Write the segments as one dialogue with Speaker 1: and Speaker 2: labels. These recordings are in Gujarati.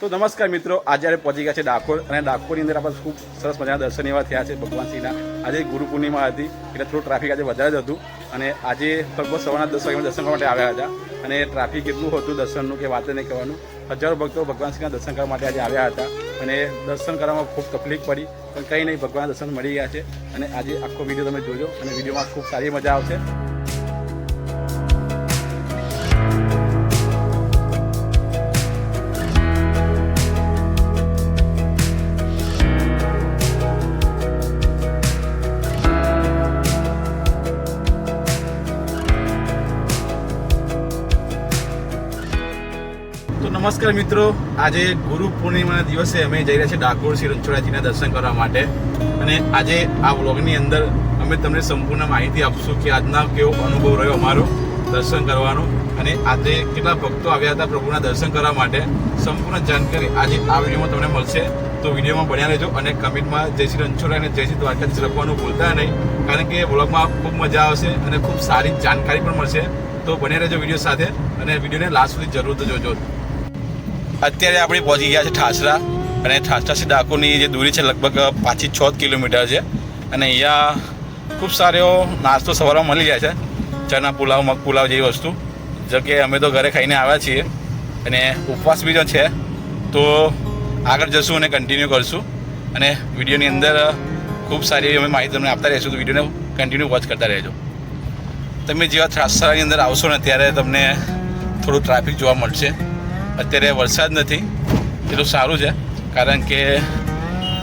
Speaker 1: તો નમસ્કાર મિત્રો, આજે આપણે પહોંચી ગયા છે ડાકોર અને ડાકોરની અંદર આપણે ખૂબ સરસ મજાના દર્શન એવા થયા છે ભગવાન શ્રીના. આજે ગુરુ પૂર્ણિમા હતી એટલે થોડું ટ્રાફિક આજે વધારે જ હતું અને આજે લગભગ સવારના 10 વાગ્યામાં દર્શન કરવા માટે આવ્યા હતા અને ટ્રાફિક એટલું હતું દર્શનનું કે વાત નહીં કહેવાનું. હજારો ભક્તો ભગવાન શ્રીના દર્શન કરવા માટે આજે આવ્યા હતા અને દર્શન કરવામાં ખૂબ તકલીફ પડી પણ કંઈ નહીં, ભગવાનના દર્શન મળી ગયા છે અને આજે આખો વિડીયો તમે જોજો અને વિડીયોમાં ખૂબ સારી મજા આવશે. નમસ્કાર મિત્રો, આજે ગુરુ પૂર્ણિમાના દિવસે અમે જઈ રહ્યા છીએ ડાકોર શ્રી રણછોડરાયજીના દર્શન કરવા માટે અને આજે આ વ્લોગની અંદર અમે તમને સંપૂર્ણ માહિતી આપશું કે આજના કેવો અનુભવ રહ્યો અમારો દર્શન કરવાનો અને આજે કેટલા ભક્તો આવ્યા હતા પ્રભુના દર્શન કરવા માટે. સંપૂર્ણ જાણકારી આજે આ વિડીયોમાં તમને મળશે, તો વિડીયોમાં બન્યા રહેજો અને કમેન્ટમાં જય શ્રી રણછોડરાય અને જય શ્રી દ્વારકાધીશ લખવાનું ભૂલતા નહીં, કારણ કે વ્લોગમાં ખૂબ મજા આવશે અને ખૂબ સારી જાણકારી પણ મળશે. તો બન્યા રહેજો વિડીયો સાથે અને વિડીયોને લાસ્ટ સુધી જરૂર જોજો. અત્યારે આપણે પહોંચી ગયા છે ઠાસરા અને ઠાસરાથી ડાકોરની જે દૂરી છે લગભગ 5 થી 6 કિલોમીટર છે અને અહીંયા ખૂબ સારો નાસ્તો સવારમાં મળી જાય છે, ચણા પુલાવ, મગ પુલાવ જેવી વસ્તુ, જો કે અમે તો ઘરે ખાઈને આવ્યા છીએ અને ઉપવાસ બીજો છે તો આગળ જશું અને કન્ટિન્યુ કરશું અને વિડીયોની અંદર ખૂબ સારી અમે માહિતી તમને આપતા રહીશું, તો વિડીયોને કન્ટિન્યુ વોચ કરતા રહેજો. તમે જેવા ઠાસરાની અંદર આવશો ને ત્યારે તમને થોડું ટ્રાફિક જોવા મળશે. અત્યારે વરસાદ નથી એટલું સારું છે, કારણ કે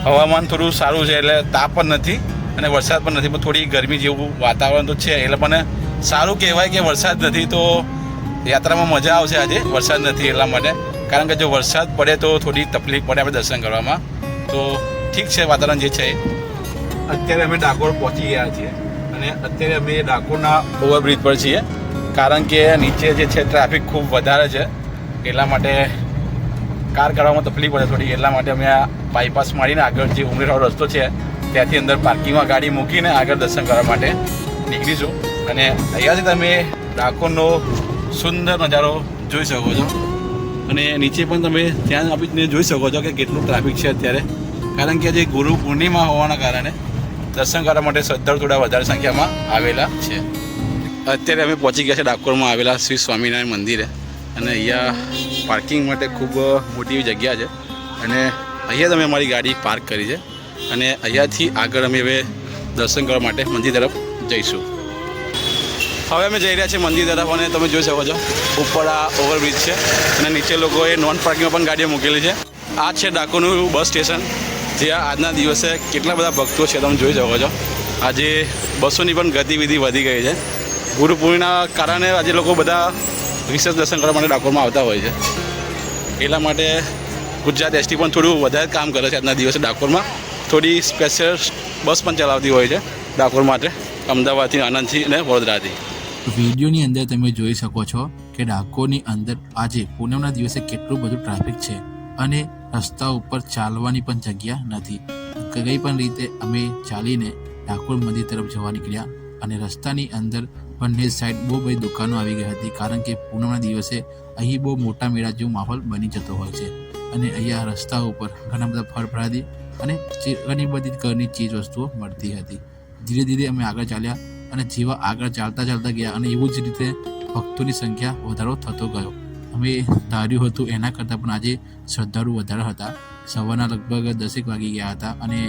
Speaker 1: હવામાન થોડું સારું છે એટલે તાપ પણ નથી અને વરસાદ પણ નથી, પણ થોડી ગરમી જેવું વાતાવરણ તો છે એટલે પણ સારું કહેવાય કે વરસાદ નથી તો યાત્રામાં મજા આવશે. આજે વરસાદ નથી એટલા માટે, કારણ કે જો વરસાદ પડે તો થોડી તકલીફ પડે આપણે દર્શન કરવામાં, તો ઠીક છે વાતાવરણ જે છે. અત્યારે અમે ડાકોર પહોંચી ગયા છીએ અને અત્યારે અમે ડાકોરના ઓવરબ્રિજ પર છીએ, કારણ કે નીચે જે છે ટ્રાફિક ખૂબ વધારે છે એટલા માટે કાર કાઢવામાં તકલીફ પડે થોડી, એટલા માટે અમે આ બાયપાસ મારીને આગળ જે ઉમરેઠવાળો રસ્તો છે ત્યાંથી અંદર પાર્કિંગમાં ગાડી મૂકીને આગળ દર્શન કરવા માટે નીકળીશું અને અહીંયાથી તમે ડાકોરનો સુંદર નજારો જોઈ શકો છો અને નીચે પણ તમે ધ્યાન આપીને જોઈ શકો છો કે કેટલું ટ્રાફિક છે અત્યારે, કારણ કે આજે ગુરુ પૂર્ણિમા હોવાના કારણે દર્શન કરવા માટે શ્રદ્ધાળુ થોડા વધારે સંખ્યામાં આવેલા છે. અત્યારે અમે પહોંચી ગયા છે ડાકોરમાં આવેલા શ્રી સ્વામિનારાયણ મંદિરે અને અહીંયા પાર્કિંગ માટે ખૂબ મોટી એવી જગ્યા છે અને અહીંયા તમે અમારી ગાડી પાર્ક કરી છે અને અહીંયાથી આગળ અમે હવે દર્શન કરવા માટે મંદિર તરફ જઈશું. હવે અમે જઈ રહ્યા છીએ મંદિર તરફ અને તમે જોઈ શકો છો ઉપર આ ઓવરબ્રિજ છે અને નીચે લોકોએ નોન પાર્કિંગમાં પણ ગાડીઓ મૂકેલી છે. આ છે ડાકોરનું બસ સ્ટેશન, જ્યાં આજના દિવસે કેટલા બધા ભક્તો છે તમે જોઈ શકો છો. આજે બસોની પણ ગતિવિધિ વધી ગઈ છે. ગુરુ પૂર્ણિમાના કારણે આજે લોકો બધા વિશેષ દર્શન કરવા માટે ડાકોરમાં આવતા હોય છે, એટલા માટે ગુજરાત એસટી પણ થોડું વધારે કામ કરે છે આજના દિવસે ડાકોરમાં. થોડી સ્પેશિયલ બસ પણ ચલાવતી હોય છે ડાકોર માટે, અમદાવાદથી, આણંદથી અને વડોદરાથી.
Speaker 2: વિડીયોની અંદર તમે જોઈ શકો છો કે ડાકોરની અંદર આજે પૂનમના દિવસે કેટલું બધું ટ્રાફિક છે અને રસ્તા ઉપર ચાલવાની પણ જગ્યા નથી. કંઈ પણ રીતે અમે ચાલીને ડાકોર મંદિર તરફ જવા નીકળ્યા અને રસ્તાની અંદર બંને સાઈડ બહુ બધી દુકાનો આવી ગઈ હતી, કારણ કે પૂનમના દિવસે અહીં બહુ મોટા મેળા જેવો માહોલ બની જતો હોય છે અને અહીંયા રસ્તા ઉપર ઘણા બધા ફળફળાદી અને ઘણી બધી ઘરની ચીજ વસ્તુઓ મળતી હતી. ધીરે ધીરે અમે આગળ ચાલ્યા અને જેવા આગળ ચાલતા ગયા અને એવું જ રીતે ભક્તોની સંખ્યા વધારો થતો ગયો. અમે ધાર્યું હતું એના કરતાં પણ આજે શ્રદ્ધાળુ વધારે હતા. સવારના લગભગ 10 વાગી ગયા હતા અને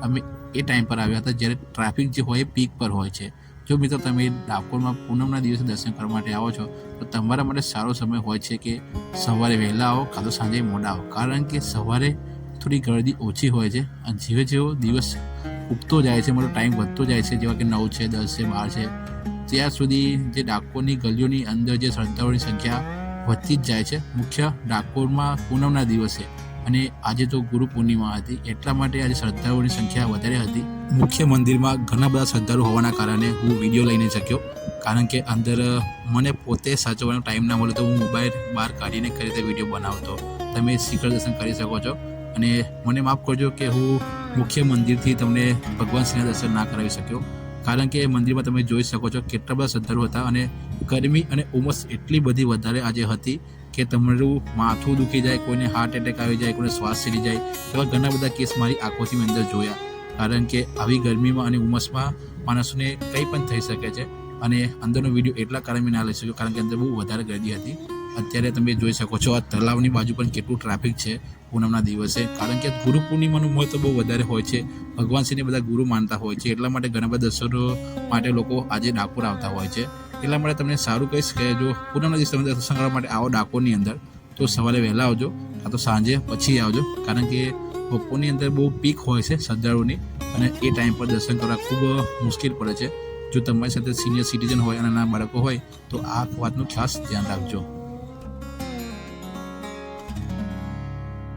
Speaker 2: અમે એ ટાઈમ પર આવ્યા હતા જ્યારે ટ્રાફિક જે હોય એ પીક પર હોય છે. જો મિત્રો તમે ડાકોરમાં પૂનમના દિવસે દર્શન કરવા માટે આવો છો તો તમારા માટે સારો સમય હોય છે કે સવારે વહેલા આવો કાં તો સાંજે મોડા આવો, કારણ કે સવારે થોડી ગળદી ઓછી હોય છે અને જેવો જેવો દિવસ ઉગતો જાય છે મતલબ ટાઈમ વધતો જાય છે, જેવા કે 9 છે, 10 છે, 12 છે, ત્યાં સુધી જે ડાકોરની ગલીઓની અંદર જે શ્રદ્ધાળુઓની સંખ્યા વધતી જ જાય છે. મુખ્ય ડાકોરમાં પૂનમના દિવસે અને આજે તો ગુરુ પૂર્ણિમા હતી એટલા માટે આજે શ્રદ્ધાળુઓની સંખ્યા વધારે હતી. મુખ્ય મંદિરમાં ઘણા બધા શ્રદ્ધાળુ હોવાના કારણે હું વિડીયો લઈ નહીં શક્યો, કારણ કે અંદર મને પોતે સાચવવાનો ટાઈમ ના મળે તો હું મોબાઈલ બહાર કાઢીને કઈ રીતે વિડીયો બનાવતો. તમે શિખર દર્શન કરી શકો છો અને મને માફ કરજો કે હું મુખ્ય મંદિરથી તમને ભગવાન શ્રીના દર્શન ના કરાવી શક્યો, કારણ કે મંદિરમાં તમે જોઈ શકો છો કેટલા બધા શ્રદ્ધાળુ હતા અને ગરમી અને ઉમસ એટલી બધી વધારે આજે હતી કે તમારું માથું દુખી જાય, કોઈને હાર્ટ એટેક આવી જાય, કોઈને શ્વાસ ચડી જાય, એવા ઘણા બધા કેસ મારી આંખોથી મેં અંદર જોયા. કારણ કે આવી ગરમીમાં અને ઉમસમાં માણસોને કંઈ પણ થઈ શકે છે. અને અંદરનો વિડીયો એટલા કારણે મેં ના લઈ શક્યો કારણ કે અંદર બહુ વધારે ગરદી હતી. અત્યારે તમે જોઈ શકો છો આ તલાવની બાજુ પણ કેટલું ટ્રાફિક છે પૂનમના દિવસે, કારણ કે ગુરુ પૂર્ણિમાનું મહત્વ બહુ વધારે હોય છે. ભગવાન શ્રીને બધા ગુરુ માનતા હોય છે, એટલા માટે ઘણા બધા દર્શનો માટે લોકો આજે ડાકોર આવતા હોય છે. એટલા માટે તમને સારું કહીશ કે જો પૂનમના દિવસે તમે દર્શન કરવા માટે આવો ડાકોરની અંદર તો સવારે વહેલા આવજો, કાં તો સાંજે પછી આવજો, કારણ કે બપોરની અંદર બહુ પીક હોય છે શ્રદ્ધાળુઓની અને એ ટાઈમ પર દર્શન કરવા ખૂબ મુશ્કેલ પડે છે. જો તમારી સાથે સિનિયર સિટીઝન હોય અને નાના બાળકો હોય તો આ વાતનું ખાસ ધ્યાન રાખજો.